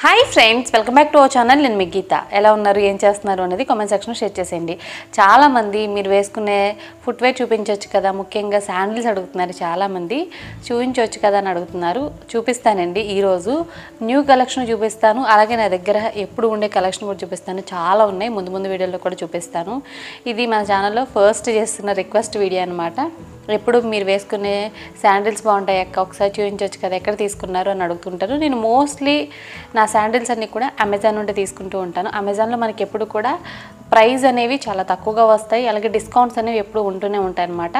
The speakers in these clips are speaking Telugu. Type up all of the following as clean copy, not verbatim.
Hi friends, welcome back to our channel. నేను మీ గీత. ఎలా ఉన్నారు, ఏం చేస్తున్నారు అనేది కామెంట్ సెక్షన్లో షేర్ చేసేయండి. చాలామంది మీరు వేసుకునే ఫుట్వేర్ చూపించవచ్చు కదా, ముఖ్యంగా శాండిల్స్ అడుగుతున్నారు. చాలామంది చూపించవచ్చు కదా అని అడుగుతున్నారు. చూపిస్తానండి. ఈరోజు న్యూ కలెక్షన్ చూపిస్తాను, అలాగే నా దగ్గర ఎప్పుడు ఉండే కలెక్షన్ కూడా చూపిస్తాను. చాలా ఉన్నాయి, ముందు ముందు వీడియోలో కూడా చూపిస్తాను. ఇది మన ఛానల్లో ఫస్ట్ చేస్తున్న రిక్వెస్ట్ వీడియో అనమాట. ఎప్పుడు మీరు వేసుకునే శాండిల్స్ బాగుంటాయి అక్క, ఒకసారి చూపించవచ్చు కదా, ఎక్కడ తీసుకున్నారు అని అడుగుతుంటారు. నేను మోస్ట్లీ నా శాండిల్స్ అన్నీ కూడా అమెజాన్ నుండి తీసుకుంటూ ఉంటాను. అమెజాన్లో మనకి ఎప్పుడు కూడా ప్రైస్ అనేవి చాలా తక్కువగా వస్తాయి, అలాగే డిస్కౌంట్స్ అనేవి ఎప్పుడు ఉంటూనే ఉంటాయి అన్నమాట.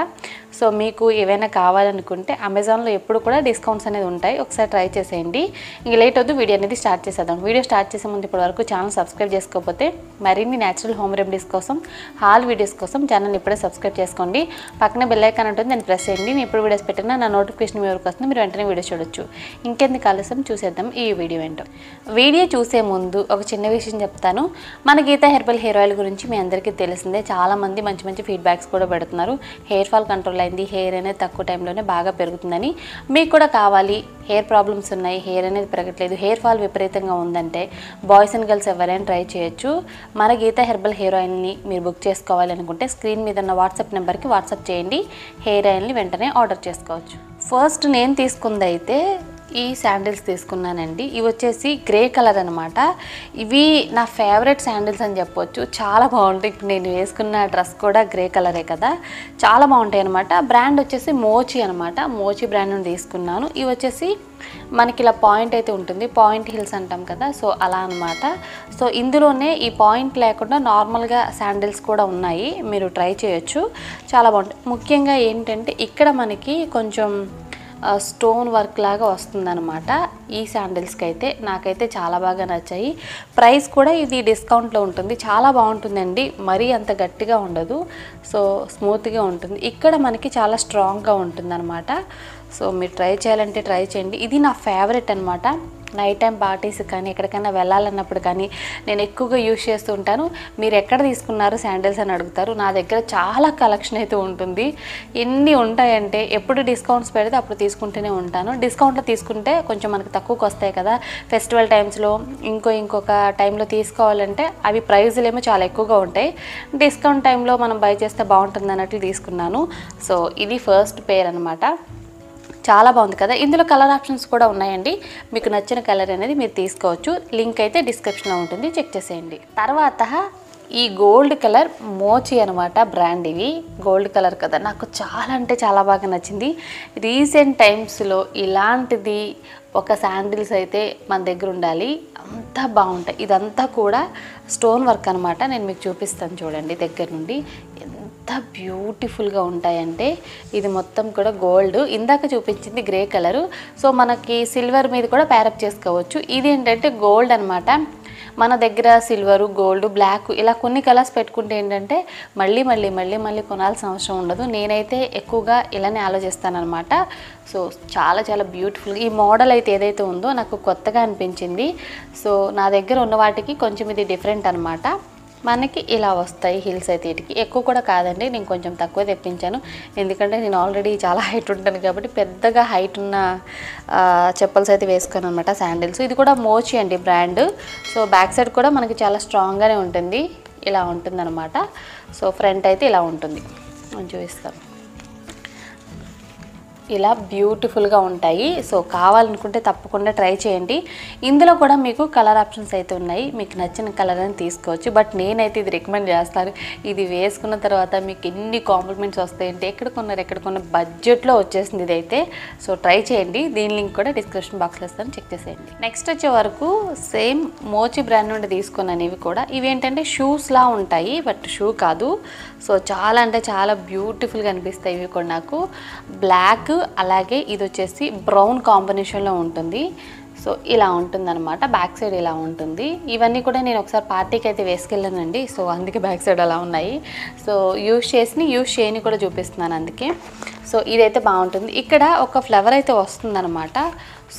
సో మీకు ఏవైనా కావాలనుకుంటే అమెజాన్లో ఎప్పుడు కూడా డిస్కౌంట్స్ అనేది ఉంటాయి, ఒకసారి ట్రై చేసేయండి. ఇంక లేట్ వద్దు, వీడియో అనేది స్టార్ట్ చేసేద్దాం. వీడియో స్టార్ట్ చేసే ముందు ఇప్పటి వరకు ఛానల్ సబ్స్క్రైబ్ చేసుకోకపోతే మరిన్ని న్యాచురల్ హోమ్ రెమెడీస్ కోసం, హాల్ వీడియోస్ కోసం ఛానల్ ఇప్పుడే సబ్స్క్రైబ్ చేసుకోండి. పక్కనే బెల్ ఐకాన్ ఉంటుంది, దాన్ని ప్రెస్ చేయండి. నేను ఇప్పుడు వీడియోస్ పెట్టినా నా నోటిఫికేషన్ మీ వరకు వస్తుంది, మీరు వెంటనే వీడియో చూడొచ్చు. ఇంకెందుకు ఆలస్యం, చూసేద్దాం ఈ వీడియో ఏంటో. వీడియో చూసే ముందు ఒక చిన్న విషయం చెప్తాను. మన గీత హెర్బల్ హెయిర్ ఆయిల్ గురించి మీ అందరికీ తెలిసిందే. చాలామంది మంచి మంచి ఫీడ్బ్యాక్స్ కూడా పెడుతున్నారు. హెయిర్ ఫాల్ కంట్రోల్ అయింది, హెయిర్ అనేది తక్కువ టైంలోనే బాగా పెరుగుతుందని. మీకు కూడా కావాలి, హెయిర్ ప్రాబ్లమ్స్ ఉన్నాయి, హెయిర్ అనేది పెరగట్లేదు, హెయిర్ ఫాల్ విపరీతంగా ఉందంటే బాయ్స్ అండ్ గర్ల్స్ ఎవరైనా ట్రై చేయొచ్చు. మన గీత హెర్బల్ హెయిర్ ఆయిల్ని మీరు బుక్ చేసుకోవాలి అనుకుంటే స్క్రీన్ మీద ఉన్న వాట్సాప్ నెంబర్కి వాట్సాప్ చేయండి. హెయిర్ ఆయిల్ని వెంటనే ఆర్డర్ చేసుకోవచ్చు. ఫస్ట్ నేను తీసుకుంది అయితే ఈ శాండిల్స్ తీసుకున్నానండి. ఇవి వచ్చేసి గ్రే కలర్ అనమాట. ఇవి నా ఫేవరెట్ శాండిల్స్ అని చెప్పొచ్చు. చాలా బాగుంటాయి. ఇప్పుడు నేను వేసుకున్న డ్రెస్ కూడా గ్రే కలరే కదా, చాలా బాగుంటాయి అనమాట. బ్రాండ్ వచ్చేసి మోచి అనమాట. మోచి బ్రాండ్ నుండి తీసుకున్నాను. ఇవి వచ్చేసి మనకి ఇలా పాయింట్ అయితే ఉంటుంది, పాయింట్ హిల్స్ అంటాం కదా, సో అలా అనమాట. సో ఇందులోనే ఈ పాయింట్ లేకుండా నార్మల్గా శాండిల్స్ కూడా ఉన్నాయి, మీరు ట్రై చేయొచ్చు, చాలా బాగుంటాయి. ముఖ్యంగా ఏంటంటే ఇక్కడ మనకి కొంచెం స్టోన్ వర్క్ లాగా వస్తుందన్నమాట. ఈ శాండిల్స్కి అయితే నాకైతే చాలా బాగా నచ్చాయి. ప్రైస్ కూడా ఇది డిస్కౌంట్లో ఉంటుంది, చాలా బాగుంటుందండి. మరీ అంత గట్టిగా ఉండదు, సో స్మూత్గా ఉంటుంది. ఇక్కడ మనకి చాలా స్ట్రాంగ్గా ఉంటుందన్నమాట. సో మీరు ట్రై చేయాలంటే ట్రై చేయండి. ఇది నా ఫేవరెట్ అనమాట. నైట్ టైం పార్టీస్ కానీ ఎక్కడికైనా వెళ్ళాలన్నప్పుడు కానీ నేను ఎక్కువగా యూజ్ చేస్తూ ఉంటాను. మీరు ఎక్కడ తీసుకున్నారు శాండిల్స్ అని అడుగుతారు. నా దగ్గర చాలా కలెక్షన్ అయితే ఉంటుంది. ఎన్ని ఉంటాయంటే ఎప్పుడు డిస్కౌంట్స్ పెడితే అప్పుడు తీసుకుంటూనే ఉంటాను. డిస్కౌంట్లో తీసుకుంటే కొంచెం మనకు తక్కువకి వస్తాయి కదా, ఫెస్టివల్ టైమ్స్లో ఇంకొక టైంలో తీసుకోవాలంటే అవి ప్రైజులు ఏమో చాలా ఎక్కువగా ఉంటాయి. డిస్కౌంట్ టైంలో మనం బై చేస్తే బాగుంటుంది అన్నట్లు తీసుకున్నాను. సో ఇది ఫస్ట్ పేర్ అనమాట. చాలా బాగుంది కదా. ఇందులో కలర్ ఆప్షన్స్ కూడా ఉన్నాయండి, మీకు నచ్చిన కలర్ అనేది మీరు తీసుకోవచ్చు. లింక్ అయితే డిస్క్రిప్షన్లో ఉంటుంది, చెక్ చేసేయండి. తర్వాత ఈ గోల్డ్ కలర్ మోచి అనమాట బ్రాండ్. ఇవి గోల్డ్ కలర్ కదా, నాకు చాలా అంటే చాలా బాగా నచ్చింది. రీసెంట్ టైమ్స్లో ఇలాంటిది ఒక శాండిల్స్ అయితే మన దగ్గర ఉండాలి, అంతా బాగుంటాయి. ఇదంతా కూడా స్టోన్ వర్క్ అనమాట. నేను మీకు చూపిస్తాను చూడండి దగ్గర నుండి. ఎంత బ్యూటిఫుల్గా ఉంటాయంటే ఇది మొత్తం కూడా గోల్డ్. ఇందాక చూపించింది గ్రే కలరు, సో మనకి సిల్వర్ మీద కూడా ప్యారప్ చేసుకోవచ్చు. ఇది ఏంటంటే గోల్డ్ అనమాట. మన దగ్గర సిల్వరు, గోల్డ్, బ్లాక్ ఇలా కొన్ని కలర్స్ పెట్టుకుంటే ఏంటంటే మళ్ళీ కొనాల్సిన అవసరం ఉండదు. నేనైతే ఎక్కువగా ఇలానే ఆలోచిస్తానమాట. సో చాలా చాలా బ్యూటిఫుల్. ఈ మోడల్ అయితే ఏదైతే ఉందో నాకు కొత్తగా అనిపించింది. సో నా దగ్గర ఉన్న వాటికి కొంచెం ఇది డిఫరెంట్ అనమాట. మనకి ఇలా వస్తాయి హిల్స్ అయితే. వీటికి ఎక్కువ కూడా కాదండి, నేను కొంచెం తక్కువ తెప్పించాను. ఎందుకంటే నేను ఆల్రెడీ చాలా హైట్ ఉంటాను కాబట్టి పెద్దగా హైట్ ఉన్న చెప్పల్స్ అయితే వేసుకున్నాను అనమాట శాండిల్స్. ఇది కూడా మోచి అండి బ్రాండ్. సో బ్యాక్ సైడ్ కూడా మనకి చాలా స్ట్రాంగ్గానే ఉంటుంది, ఇలా ఉంటుంది అనమాట. సో ఫ్రంట్ అయితే ఇలా ఉంటుంది, నేను చూపిస్తాను. ఇలా బ్యూటిఫుల్గా ఉంటాయి. సో కావాలనుకుంటే తప్పకుండా ట్రై చేయండి. ఇందులో కూడా మీకు కలర్ ఆప్షన్స్ అయితే ఉన్నాయి, మీకు నచ్చిన కలర్ అని తీసుకోవచ్చు. బట్ నేనైతే ఇది రికమెండ్ చేస్తాను. ఇది వేసుకున్న తర్వాత మీకు ఎన్ని కాంప్లిమెంట్స్ వస్తాయంటే ఎక్కడ కొన్న బడ్జెట్లో వచ్చేసింది ఇదైతే. సో ట్రై చేయండి. దీని లింక్ కూడా డిస్క్రిప్షన్ బాక్స్లో ఇస్తాను, చెక్ చేసేయండి. నెక్స్ట్ వచ్చే వరకు సేమ్ మోచి బ్రాండ్ నుండి తీసుకున్నాను. ఇవి కూడా ఇవేంటంటే షూస్లా ఉంటాయి, బట్ షూ కాదు. సో చాలా అంటే చాలా బ్యూటిఫుల్గా అనిపిస్తాయి ఇవి కూడా నాకు. బ్లాక్ అలాగే ఇది వచ్చేసి బ్రౌన్ కాంబినేషన్లో ఉంటుంది. సో ఇలా ఉంటుందన్నమాట. బ్యాక్ సైడ్ ఇలా ఉంటుంది. ఇవన్నీ కూడా నేను ఒకసారి పార్టీకి అయితే వేసుకెళ్ళానండి, సో అందుకే బ్యాక్ సైడ్ అలా ఉన్నాయి. సో యూజ్ చేయని కూడా చూపిస్తున్నాను అందుకే. సో ఇదైతే బాగుంటుంది. ఇక్కడ ఒక ఫ్లవర్ అయితే వస్తుందన్నమాట.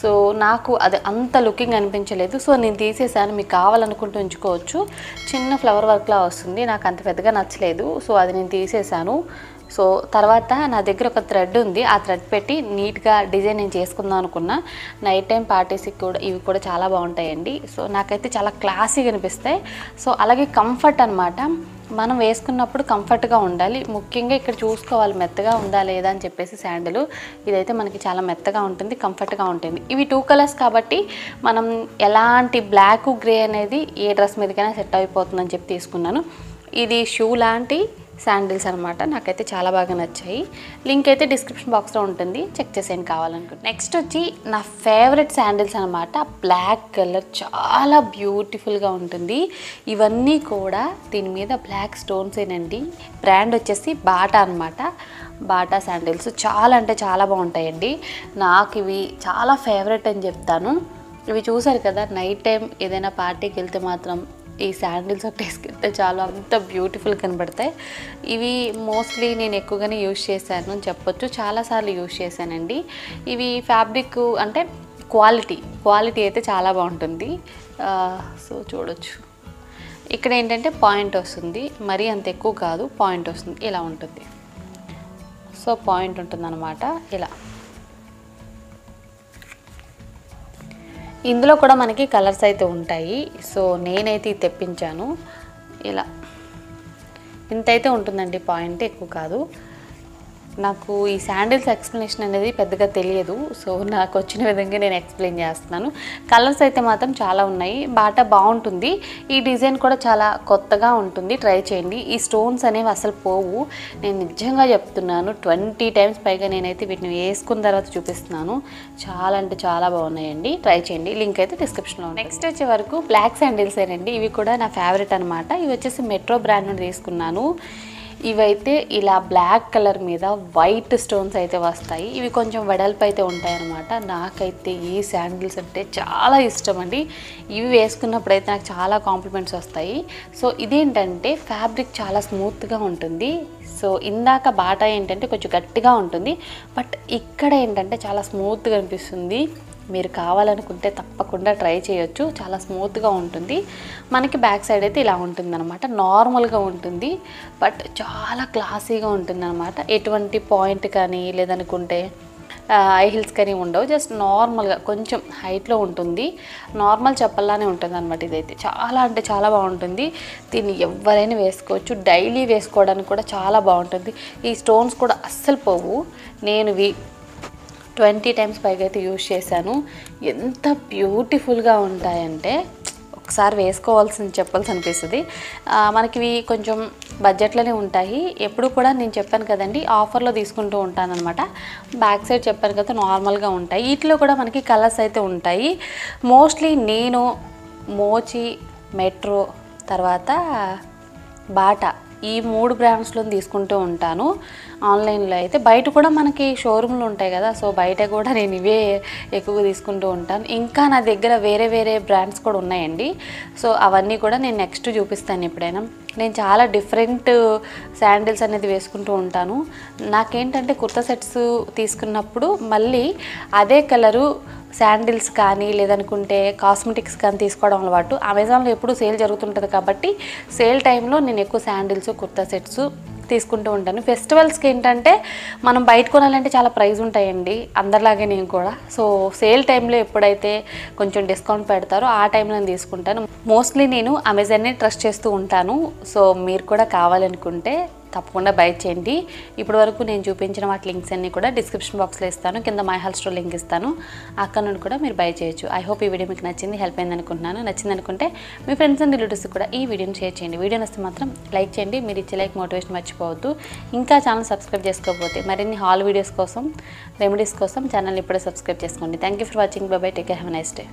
సో నాకు అది అంత లుకింగ్ అనిపించలేదు, సో నేను తీసేసాను. మీకు కావాలనుకుంటూ ఉంచుకోవచ్చు. చిన్న ఫ్లవర్ వర్క్లా వస్తుంది, నాకు అంత పెద్దగా నచ్చలేదు, సో అది నేను తీసేసాను. సో తర్వాత నా దగ్గర ఒక థ్రెడ్ ఉంది, ఆ థ్రెడ్ పెట్టి నీట్గా డిజైన్ నేను చేసుకుందాం అనుకున్నా. నైట్ టైం పార్టీస్కి కూడా ఇవి కూడా చాలా బాగుంటాయండి. సో నాకైతే చాలా క్లాసీగా అనిపిస్తాయి. సో అలాగే కంఫర్ట్ అనమాట, మనం వేసుకున్నప్పుడు కంఫర్ట్గా ఉండాలి. ముఖ్యంగా ఇక్కడ చూసుకోవాలి మెత్తగా ఉందా లేదా అని చెప్పేసి. శాండిల్ ఇదైతే మనకి చాలా మెత్తగా ఉంటుంది, కంఫర్ట్గా ఉంటుంది. ఇవి 2 కలర్స్ కాబట్టి మనం ఎలాంటి బ్లాక్ గ్రే అనేది ఏ డ్రెస్ మీదకైనా సెట్ అయిపోతుందని చెప్పి తీసుకున్నాను. ఇది షూ లాంటి శాండిల్స్ అనమాట, నాకైతే చాలా బాగా నచ్చాయి. లింక్ అయితే డిస్క్రిప్షన్ బాక్స్లో ఉంటుంది, చెక్ చేసేయండి కావాలనుకుంటే. నెక్స్ట్ వచ్చి నా ఫేవరెట్ శాండిల్స్ అనమాట, బ్లాక్ కలర్ చాలా బ్యూటిఫుల్గా ఉంటుంది. ఇవన్నీ కూడా దీని మీద బ్లాక్ స్టోన్సేనండి. బ్రాండ్ వచ్చేసి బాటా అనమాట. బాటా శాండిల్స్ చాలా అంటే చాలా బాగుంటాయండి. నాకు ఇవి చాలా ఫేవరెట్ అని చెప్తాను. ఇవి చూసారు కదా, నైట్ టైం ఏదైనా పార్టీకి వెళ్తే మాత్రం ఈ శాండిల్స్ ఒకటి వేసుకుంటే చాలా అంత బ్యూటిఫుల్ కనబడతాయి. ఇవి మోస్ట్లీ నేను ఎక్కువగానే యూజ్ చేశాను అని చెప్పొచ్చు, చాలాసార్లు యూజ్ చేశానండి. ఇవి ఫ్యాబ్రిక్ అంటే క్వాలిటీ అయితే చాలా బాగుంటుంది. సో చూడొచ్చు, ఇక్కడ ఏంటంటే పాయింట్ వస్తుంది, మరీ అంత ఎక్కువ కాదు, పాయింట్ వస్తుంది, ఇలా ఉంటుంది. సో పాయింట్ ఉంటుందన్నమాట ఇలా. ఇందులో కూడా మనకి కలర్స్ అయితే ఉంటాయి. సో నేనైతే ఇది తెప్పించాను. ఇలా ఇంతైతే ఉంటుందండి, పాయింట్ ఎక్కువ కాదు. నాకు ఈ శాండిల్స్ ఎక్స్ప్లెనేషన్ అనేది పెద్దగా తెలియదు, సో నాకు వచ్చిన విధంగా నేను ఎక్స్ప్లెయిన్ చేస్తున్నాను. కలర్స్ అయితే మాత్రం చాలా ఉన్నాయి. బాటా బాగుంటుంది, ఈ డిజైన్ కూడా చాలా కొత్తగా ఉంటుంది, ట్రై చేయండి. ఈ స్టోన్స్ అనేవి అసలు పోవు, నేను నిజంగా చెప్తున్నాను. 20 టైమ్స్ పైగా నేనైతే వీటిని వేసుకున్న తర్వాత చూపిస్తున్నాను. చాలా అంటే చాలా బాగున్నాయండి, ట్రై చేయండి. లింక్ అయితే డిస్క్రిప్షన్లో ఉంది. నెక్స్ట్ వచ్చే వరకు బ్లాక్ శాండిల్స్ ఏనండి. ఇవి కూడా నా ఫేవరెట్ అనమాట. ఇవి వచ్చేసి మెట్రో బ్రాండ్ నుండి తీసుకున్నాను. ఇవైతే ఇలా బ్లాక్ కలర్ మీద వైట్ స్టోన్స్ అయితే వస్తాయి. ఇవి కొంచెం వెడల్పు అయితే ఉంటాయన్నమాట. నాకైతే ఈ శాండిల్స్ అంటే చాలా ఇష్టం అండి. ఇవి వేసుకున్నప్పుడు అయితే నాకు చాలా కాంప్లిమెంట్స్ వస్తాయి. సో ఇదేంటంటే ఫ్యాబ్రిక్ చాలా స్మూత్గా ఉంటుంది. సో ఇందాక బాటా ఏంటంటే కొంచెం గట్టిగా ఉంటుంది, బట్ ఇక్కడ ఏంటంటే చాలా స్మూత్గా అనిపిస్తుంది. మీరు కావాలనుకుంటే తప్పకుండా ట్రై చేయొచ్చు, చాలా స్మూత్గా ఉంటుంది. మనకి బ్యాక్ సైడ్ అయితే ఇలా ఉంటుందన్నమాట, నార్మల్గా ఉంటుంది, బట్ చాలా క్లాసీగా ఉంటుందన్నమాట. ఎటువంటి పాయింట్ కానీ లేదనుకుంటే హై హీల్స్ కానీ ఉండవు, జస్ట్ నార్మల్గా కొంచెం హైట్లో ఉంటుంది, నార్మల్ చెప్పల్లానే ఉంటుంది అనమాట. ఇదైతే చాలా అంటే చాలా బాగుంటుంది. దీన్ని ఎవరైనా వేసుకోవచ్చు, డైలీ వేసుకోవడానికి కూడా చాలా బాగుంటుంది. ఈ స్టోన్స్ కూడా అస్సలు పోవు. నేను 20 టైమ్స్ పైగా అయితే యూజ్ చేశాను. ఎంత బ్యూటిఫుల్గా ఉంటాయంటే ఒకసారి వేసుకోవాల్సింది చెప్పాల్సి అనిపిస్తుంది. మనకి ఇవి కొంచెం బడ్జెట్లోనే ఉంటాయి. ఎప్పుడు కూడా నేను చెప్పాను కదండి, ఆఫర్లో తీసుకుంటూ ఉంటాను అనమాట. బ్యాక్ సైడ్ చెప్పాను కదా, నార్మల్గా ఉంటాయి. వీటిలో కూడా మనకి కలర్స్ అయితే ఉంటాయి. మోస్ట్లీ నేను మోచి, మెట్రో, తర్వాత బాటా ఈ 3 బ్రాండ్స్లో తీసుకుంటూ ఉంటాను. ఆన్లైన్లో అయితే బయట కూడా మనకి షోరూమ్లు ఉంటాయి కదా, సో బయట కూడా నేను ఇవే ఎక్కువగా తీసుకుంటూ ఉంటాను. ఇంకా నా దగ్గర వేరే వేరే బ్రాండ్స్ కూడా ఉన్నాయండి. సో అవన్నీ కూడా నేను నెక్స్ట్ చూపిస్తాను ఎప్పుడైనా. నేను చాలా డిఫరెంట్ శాండిల్స్ అనేది వేసుకుంటూ ఉంటాను. నాకేంటంటే కుర్తా సెట్స్ తీసుకున్నప్పుడు మళ్ళీ అదే కలరు శాండిల్స్ కానీ లేదనుకుంటే కాస్మెటిక్స్ కానీ తీసుకోవడం అలవాటు. అమెజాన్లో ఎప్పుడు సేల్ జరుగుతుంటుంది కాబట్టి సేల్ టైంలో నేను ఎక్కువ శాండిల్స్, కుర్తా సెట్స్ తీసుకుంటూ ఉంటాను. ఫెస్టివల్స్కి ఏంటంటే మనం బయట కొనాలంటే చాలా ప్రైస్ ఉంటాయండి, అందరిలాగే నేను కూడా. సో సేల్ టైంలో ఎప్పుడైతే కొంచెం డిస్కౌంట్ పెడతారో ఆ టైంలో నేను తీసుకుంటాను. మోస్ట్లీ నేను అమెజాన్ని ట్రస్ట్ చేస్తూ ఉంటాను. సో మీరు కూడా కావాలనుకుంటే తప్పకుండా బై చేయండి. ఇప్పటి వరకు నేను చూపించిన వాటి లింక్స్ అన్నీ కూడా డిస్క్రిప్షన్ బాక్స్లో ఇస్తాను, కింద మై హాల్ స్టోర్ లింక్ ఇస్తాను, అక్కడ నుండి కూడా మీరు బై చేయొచ్చు. ఐ హోప్ ఈ వీడియో మీకు నచ్చింది, హెల్ప్ అయింది అనుకుంటున్నాను. నచ్చింది అనుకుంటే మీ ఫ్రెండ్స్ అండ్ రిలేటివ్స్ కూడా ఈ వీడియోని షేర్ చేయండి. వీడియో నచ్చితే మాత్రం లైక్ చేయండి. మీరు ఇచ్చే లైక్ మోటివేషన్ మర్చిపోవద్దు. ఇంకా ఛానల్ సబ్స్క్రైబ్ చేసుకోకపోతే మరిన్ని హాల్ వీడియోస్ కోసం, రెమెడీస్ కోసం ఛానల్ ఇప్పుడే సబ్స్క్రైబ్ చేసుకోండి. Thank you for watching. By by, take care, have a nice day.